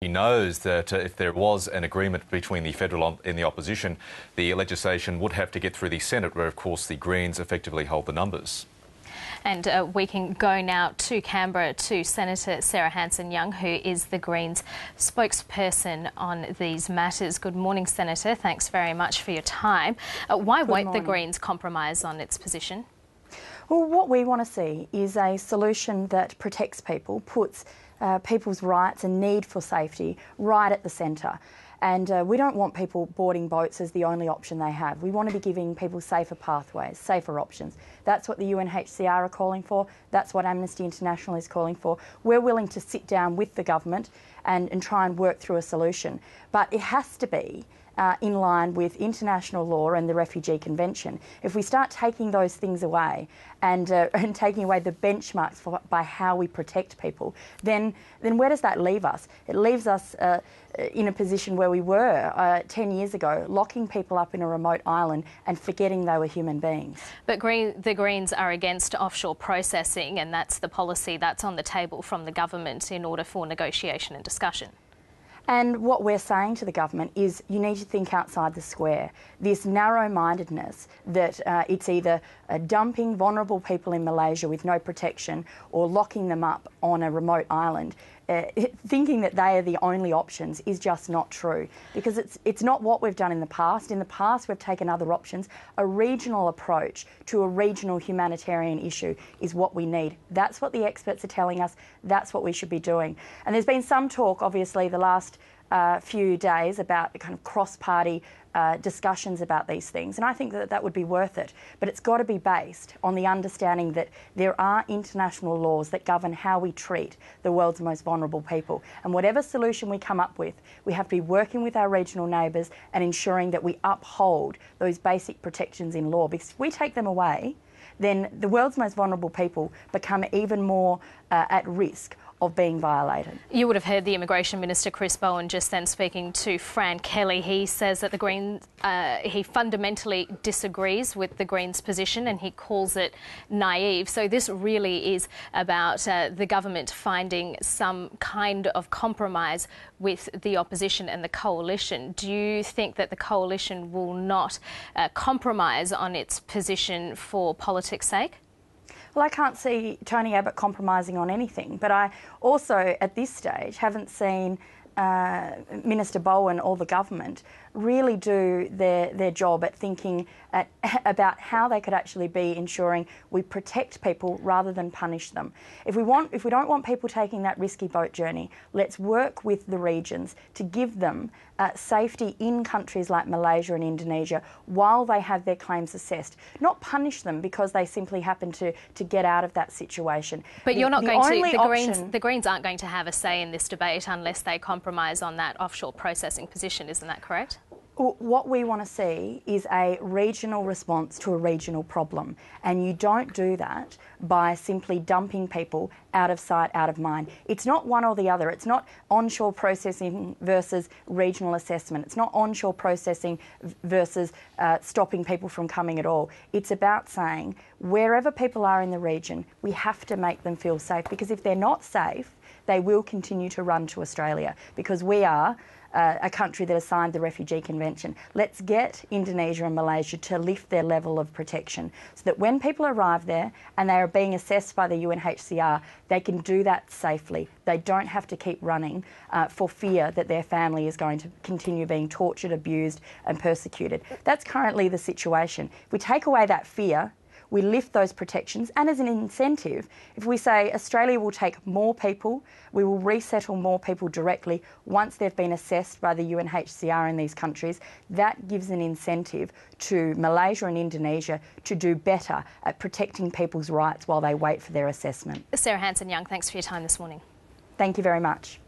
He knows that if there was an agreement between the federal and the opposition, the legislation would have to get through the Senate, where, of course, the Greens effectively hold the numbers. And we can go now to Canberra to Senator Sarah Hanson-Young, who is the Greens spokesperson on these matters. Good morning, Senator. Thanks very much for your time. Why won't the Greens compromise on its position? Well, what we want to see is a solution that protects people, puts people's rights and need for safety right at the centre. And we don't want people boarding boats as the only option they have. We want to be giving people safer pathways, safer options. That's what the UNHCR are calling for. That's what Amnesty International is calling for. We're willing to sit down with the government and try and work through a solution. But it has to be in line with international law and the Refugee Convention. If we start taking those things away and taking away the benchmarks by how we protect people, then where does that leave us? It leaves us in a position where we were 10 years ago, locking people up in a remote island and forgetting they were human beings. But the Greens are against offshore processing, and that's the policy that's on the table from the government in order for negotiation and discussion. And what we're saying to the government is you need to think outside the square. This narrow-mindedness that it's either dumping vulnerable people in Malaysia with no protection or locking them up on a remote island, thinking that they are the only options is just not true, because it's not what we've done in the past. In the past, we've taken other options. A regional approach to a regional humanitarian issue is what we need. That's what the experts are telling us. That's what we should be doing. And there's been some talk, obviously, the last few days about kind of cross-party discussions about these things, and I think that would be worth it. But it's got to be based on the understanding that there are international laws that govern how we treat the world's most vulnerable people. And whatever solution we come up with, we have to be working with our regional neighbours and ensuring that we uphold those basic protections in law, because if we take them away, then the world's most vulnerable people become even more at risk of being violated. You would have heard the Immigration Minister Chris Bowen just then speaking to Fran Kelly. He says that the Greens, he fundamentally disagrees with the Greens' position and he calls it naive. So this really is about the government finding some kind of compromise with the opposition and the coalition. Do you think that the coalition will not compromise on its position for politics' sake? Well, I can't see Tony Abbott compromising on anything, but I also, at this stage, haven't seen Minister Bowen or the government really do their job at thinking about how they could actually be ensuring we protect people rather than punish them. If we don't want people taking that risky boat journey, let's work with the regions to give them safety in countries like Malaysia and Indonesia while they have their claims assessed, not punish them because they simply happen to get out of that situation. But you're not going to, the Greens aren't going to have a say in this debate unless they compromise on that offshore processing position, isn't that correct? What we want to see is a regional response to a regional problem, and you don't do that by simply dumping people out of sight, out of mind. It's not one or the other. It's not onshore processing versus regional assessment. It's not onshore processing versus stopping people from coming at all. It's about saying wherever people are in the region, we have to make them feel safe, because if they're not safe, they will continue to run to Australia, because we are a country that has signed the Refugee Convention. Let's get Indonesia and Malaysia to lift their level of protection so that when people arrive there and they are being assessed by the UNHCR, they can do that safely. They don't have to keep running for fear that their family is going to continue being tortured, abused and persecuted. That's currently the situation. If we take away that fear, we lift those protections, and as an incentive, if we say Australia will take more people, we will resettle more people directly once they've been assessed by the UNHCR in these countries, that gives an incentive to Malaysia and Indonesia to do better at protecting people's rights while they wait for their assessment. Sarah Hanson-Young, thanks for your time this morning. Thank you very much.